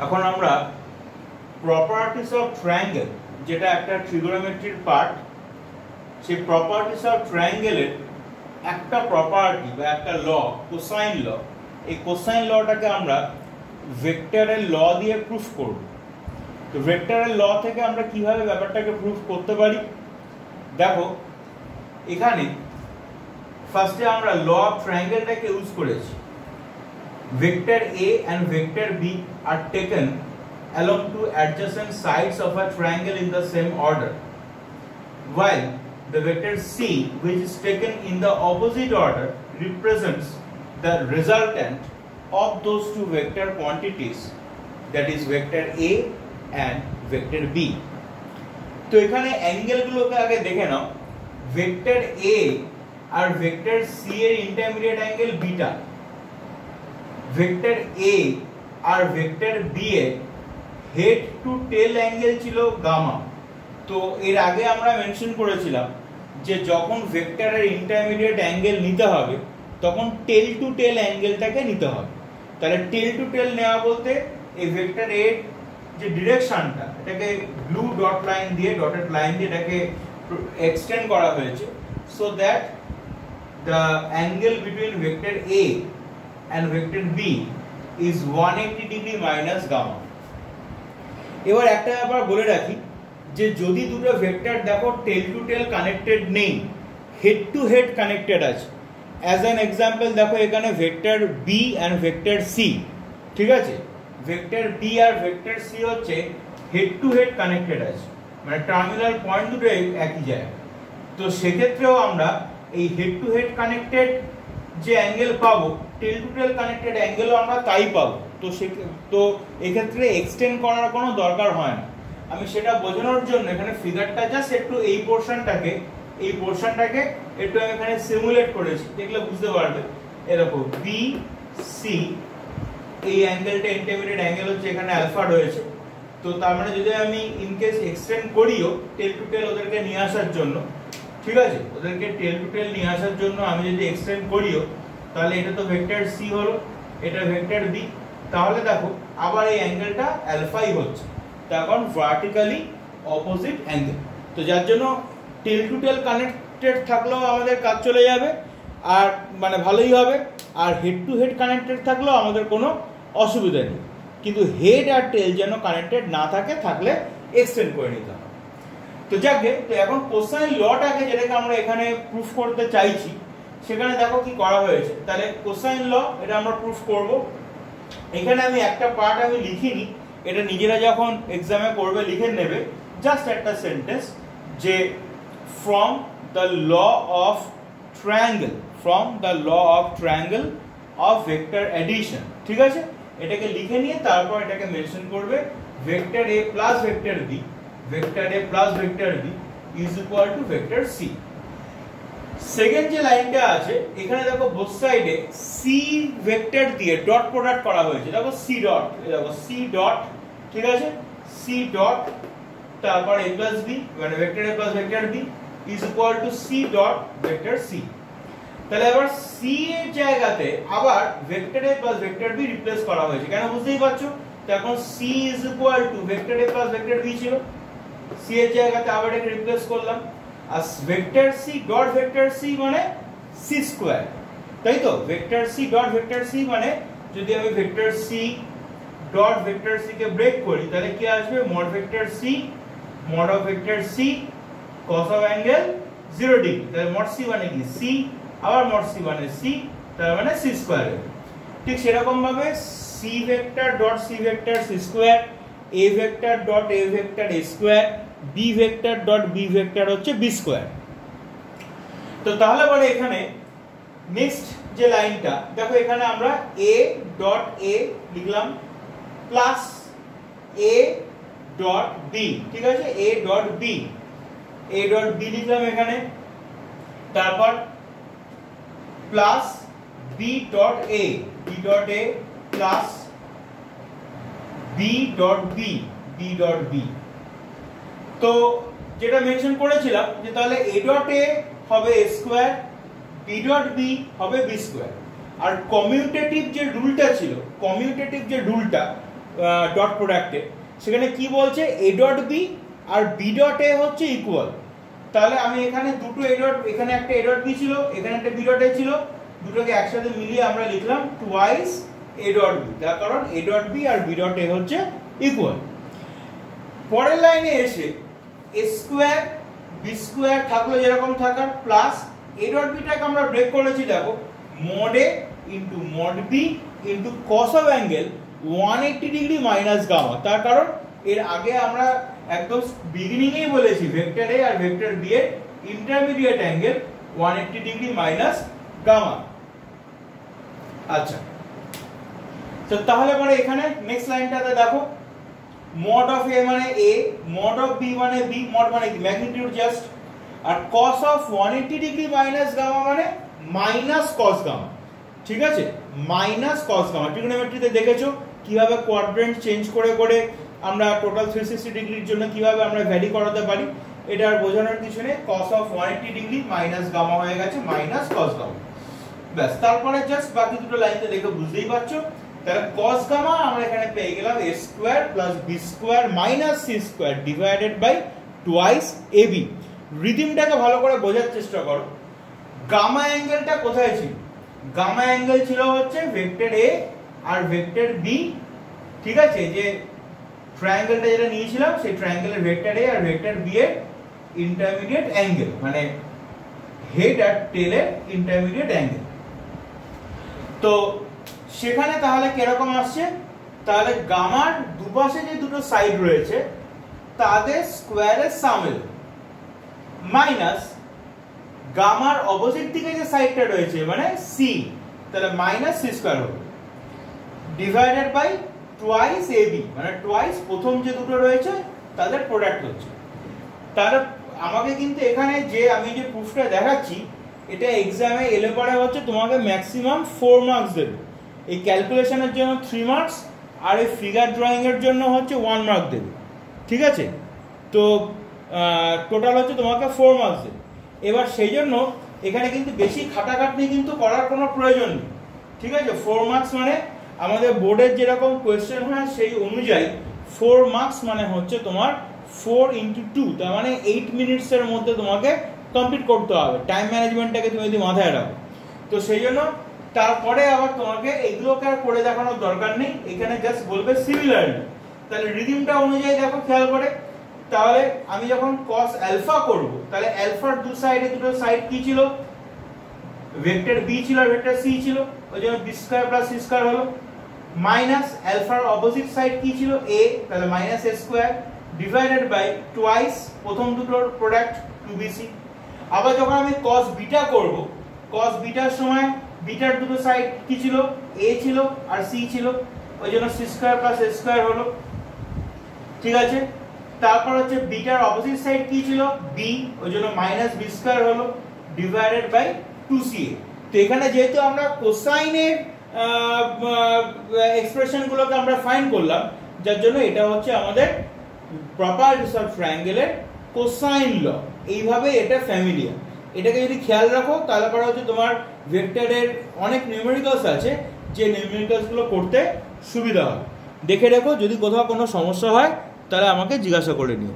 এখন আমরা properties of triangle, যেটা একটা ট্রিগোনোমেট্রির পার্ট, সেই প্রপার্টিস অফ ট্রায়াঙ্গেলের একটা প্রপার্টি বা একটা ল, কোসাইন ল, এই কোসাইন লটাকে আমরা ভেক্টরের ল দিয়ে প্রুফ করব। তো ভেক্টরের ল থেকে আমরা কিভাবে ব্যাপারটাকে প্রুফ করতে পারি, দেখো এখানে ফার্স্টে আমরা ল অফ ট্রায়াঙ্গেলটাকে ইউজ করেছি। Vector A and vector B are taken along two adjacent sides of a triangle in the same order, while the vector C, which is taken in the opposite order, represents the resultant of those two vector quantities, that is vector A and vector B. তো এখানে অ্যাঙ্গেলগুলোকে আগে দেখে নাও। Vector A আর vector C এর intermediate angle beta, vector A আর vector B এর হেড টু টেল অ্যাঙ্গেল ছিল গামা। তো এর আগে আমরা মেনশন করেছিলাম যে যখন ভেক্টরের ইন্টারমিডিয়েট অ্যাঙ্গেল নিতে হবে তখন টেল টু টেল অ্যাঙ্গেলটাকে নিতে হবে। তাহলে টেল টু টেল নেওয়া বলতে এই ভেক্টর A যে ডিরেকশনটা, এটাকে ব্লু ডট লাইন দিয়ে, ডটেড লাইন দিয়ে এটাকে এক্সটেন্ড করা হয়েছে, so that the angle between vector A and vector B is 180 degree minus gamma. এবার একটা ব্যাপার বলে রাখি যে যদি দুটো ভেক্টর দেখো টেল টু টেল কানেক্টেড নেই, হেড টু হেড কানেক্টেড আছে, অ্যাজ অ্যান এক্সাম্পল দেখো এখানে vector B and vector C, ঠিক আছে, ভেক্টর B আর ভেক্টর C হচ্ছে হেড টু হেড কানেক্টেড আছে, মানে টার্মিনাল পয়েন্ট দুটো একই জায়গায়। তো সেক্ষেত্রেও আমরা এই হেড টু হেড কানেক্টেড যে অ্যাঙ্গেল পাবো, টেল টু টেল কানেক্টেড অ্যাঙ্গেলও আমরা তাই পাবো। তো এক্ষেত্রে এক্সটেন্ড করার কোনো দরকার হয় না। আমি সেটা বোঝানোর জন্য এখানে ফিগারটা জাস্ট একটু এই পোরশনটাকে একটু আমি এখানে সিমুলেট করেছি, দেখলে বুঝতে পারবে। এরকম বি সি, এই অ্যাঙ্গেলটা ইন্টারমিডিয়েট অ্যাঙ্গেল হচ্ছে, এখানে আলফা রয়েছে। তো তার মানে যদি আমি ইনকেস এক্সটেন্ড করিও টেল টু টেল ওদেরকে নিয়ে আসার জন্য, ঠিক আছে, ওদেরকে টেল টু টেল নিয়ে আসার জন্য আমি যদি এক্সটেন্ড করিও, তাহলে এটা তো ভেক্টর সি হলো, এটা ভেক্টর বি, তাহলে দেখো আবার এই অ্যাঙ্গেলটা অ্যালফাই হচ্ছে, তখন ভার্টিক্যালি অপোজিট অ্যাঙ্গেল। তো যার জন্য টেল টু টেল কানেক্টেড থাকলেও আমাদের কাজ চলে যাবে, আর মানে ভালোই হবে, আর হেড টু হেড কানেক্টেড থাকলেও আমাদের কোনো অসুবিধা নেই। কিন্তু হেড আর টেল যেন কানেক্টেড না থাকে, থাকলে এক্সটেন্ড করে নিতে হবে। তো যাকে, তো এখন কোসাইন লটাকে যেটাকে আমরা এখানে প্রুফ করতে চাইছি, সেখানে দেখো কি করা হয়েছে। তাহলে কোসাইন ল এটা আমরা প্রুফ করব। এখানে আমি একটা পার্ট আমি লিখিনি, এটা নিজেরা যখন এক্সামে করবে লিখে নেবে, জাস্ট একটা সেন্টেন্স যে from the law of triangle, from the law of triangle of vector addition, ঠিক আছে, এটাকে লিখে নিয়ে তারপর এটাকে মেনশন করবে vector A plus vector B, vector A plus vector B is equal to vector C। Second যে লাইনটা আছে এখানে দেখো বোথ সাইডে সি ভেক্টর দিয়ে ডট প্রোডাক্ট করা হয়েছে। দেখো সি ডট, দেখো সি ডট, ঠিক আছে, সি ডট, তারপর a প্লাস b মানে vector a plus vector b is equal to C dot vector c। তাহলে এবার সি এর জায়গাতে আবার vector a plus vector b replace করা হয়েছে, কেন বুঝতেই পারছো। তো এখন C is equal to vector a plus vector b ছিল, সি এর জায়গাতে আবার এটাকে রিপ্লেস করলাম, আর vector C dot vector C মানে সি স্কয়ার, তাই তো। Vector C dot vector C মানে যদি আমি vector C dot vector C কে ব্রেক করি, তাহলে কি আসবে, mod vector C mod of vector C cos of angle 0 degree. তাহলে মড সি মানে কি সি, আবার মড সি মানে সি, তার মানে সি স্কয়ার। ঠিক সেরকম ভাবে C vector dot C vector C square, A vector dot A vector A square, B vector dot B vector হচ্ছে বি স্কয়ার। তো তাহলে বলে এখানে নেক্সট যে লাইনটা দেখো, এখানে আমরা a ডট a লিখলাম প্লাস a ডট b, ঠিক আছে, a dot b, a dot b লিখলাম এখানে, তারপর plus b dot a, b dot a plus b dot b, b dot b। তো যেটা মেনশন করেছিলাম যে তাহলে a ডট a হবে a square, b dot b হবে b স্কয়ার। আর কমিউটেটিভ যে রুলটা ছিল, কমিউটেটিভ যে রুলটা, ডট প্রোডাক্টে, সেখানে কি বলছে এ ডট বি আর বি ডট এ হচ্ছে ইকুয়াল। তাহলে আমি এখানে দুটো এ ডট, এখানে একটা এ ডট বি ছিল, এখানে একটা বি ডট এ ছিল, দুটোকে একসাথে মিলিয়ে আমরা লিখলাম টুয়াইস এ ডট বি, তার কারণ এ ডট বি আর বি ডট এ হচ্ছে ইকুয়াল। পরের লাইনে এসে এ স্কোয়ার বি স্কোয়ার থাকলো যেরকম থাকার, প্লাস এ ডট বিটাকে আমরা ব্রেক করেছি, দেখো mod A into mod B into cos of angle 180 degree minus gamma. তার কারণ এর আগে আমরা একদম বিগিনিং এই বলেছি ভেক্টর এ আর ভেক্টর বি এর intermediate angle 180 degree minus gamma. আচ্ছা, তো তাহলে পরে এখানে নেক্সট লাইনটাতে দেখো মড অফ এ মানে এ, মড অফ বি মানে বি, মড মানে কি ম্যাগনিটিউড জাস্ট, আর cos of 180 degree minus gamma মানে মাইনাস cos গামা। ঠিক আছে, মাইনাস cos গামা। ট্রিগোনোমেট্রিতে দেখেছো কিভাবে কোয়াড্রেন্ট চেঞ্জ করে করে আমরা টোটাল 360 ডিগ্রির জন্য কিভাবে আমরা ভ্যারি করাতে পারি, এটা আর বোঝানোর কিছু নেই। cos of 180 degree minus gamma হয়ে গেছে মাইনাস cos গামা। ব্যাস, তারপরে জাস্ট বাকি দুটো লাইনতে দেখে বুঝতেই পারছো। তাহলে cos গামা আমরা এখানে পেয়ে গেলাম a square plus b square minus c square divided by twice ab। রিদিমটাকে ভালো করে বোঝার চেষ্টা করো। গামা অ্যাঙ্গেলটা কোথায় ছিল? গামা অ্যাঙ্গেল ছিল হচ্ছে ভেক্টর a আর ভেক্টর b। ঠিক আছে, যে ট্রায়াঙ্গেলটা যেটা নিয়েছিলাম সেই ট্রায়াঙ্গেলের ভেক্টর a আর ভেক্টর b এর ইন্টারমিডিয়েট অ্যাঙ্গেল, মানে হেড আর টেলের ইন্টারমিডিয়েট অ্যাঙ্গেল। তো সেখানে তাহলে কিরকম আসছে? তাহলে গামার দুপাশে যে দুটো সাইড রয়েছে তাদের স্কোয়ারের সাম এলো, মাইনাস গামার অপোজিট দিকে যে সাইডটা রয়েছে মানে সি, তাহলে মাইনাস সি স্কোয়ার হবে ডিভাইডেড বাই টুয়াইস এবি, মানে টুয়াইস প্রথম যে দুটো রয়েছে তাদের প্রোডাক্ট হচ্ছে। তাহলে আমাকে কিন্তু এখানে যে আমি যে প্রুফটা দেখাচ্ছি এটা এক্সামে এলে পরে হচ্ছে তোমাকে ম্যাক্সিমাম 4 মার্কস দেবে। এই ক্যালকুলেশনের জন্য 3 মার্কস আর এই ফিগার ড্রয়িং এর জন্য হচ্ছে 1 মার্ক দেবে। ঠিক আছে, তো টোটাল হচ্ছে তোমাকে 4 মার্কস দেবে। এবার সেই জন্য এখানে কিন্তু বেশি খাটাখাটনি কিন্তু করার কোনো প্রয়োজন নেই। ঠিক আছে, 4 মার্কস মানে আমাদের বোর্ডের যেরকম কোয়েশ্চেন হয় সেই অনুযায়ী 4 মার্কস মানে হচ্ছে তোমার 4 × 2, তার মানে 8 মিনিটসের মধ্যে তোমাকে কমপ্লিট করতে হবে। টাইম ম্যানেজমেন্টটাকে তুমি যদি মাথায় রাখো, তো সেই জন্য তারপরে আবার তোমাকে এগুলোকে আর করে দেখানোর দরকার নেই, এখানে জাস্ট বলবে সিমিলারলি। তাহলে রিদিমটা অনুযায়ী দেখো খেয়াল করে, তাহলে আমি যখন cos আলফা করব তাহলে আলফার দু সাইডে দুটো সাইড কি ছিল? ভেক্টর বি ছিল আর ভেক্টর সি ছিল, ওই জন্য B square plus C square হলো, মাইনাস আলফার অপোজিট সাইড কি ছিল? এ, তাহলে minus A square divided by twice প্রথম দুটোর প্রোডাক্ট 2bc। আবার যখন আমি cos বিটা করব, cos বিটার সময় বিটার দুটো সাইড কি ছিল? a ছিল আর c ছিল, ওই জন্য c square plus a square হলো। ঠিক আছে, তারপর হচ্ছে বিটার অপোজিট সাইড কি ছিল? b, ওই জন্য মাইনাস b স্কয়ার হলো ডিভাইডেড বাই 2ca। তো এখানে যেহেতু আমরা কোসাইনের এক্সপ্রেশন গুলোকে আমরা ফাইন্ড করলাম, যার জন্য এটা হচ্ছে আমাদের প্রপার্টিস অফ ট্রায়াঙ্গেলের কোসাইন ল। এইভাবে এটা ফ্যামিলিয়ার, এটাকে যদি খেয়াল রাখো তাহলে পরে হচ্ছে তোমার ভেক্টরের অনেক নিউমেরিক্যালস আছে যে নিউমেরিক্যালস গুলো করতে সুবিধা হবে। দেখে রাখো, যদি কোথাও কোনো সমস্যা হয় তাহলে আমাকে জিজ্ঞাসা করে নিও।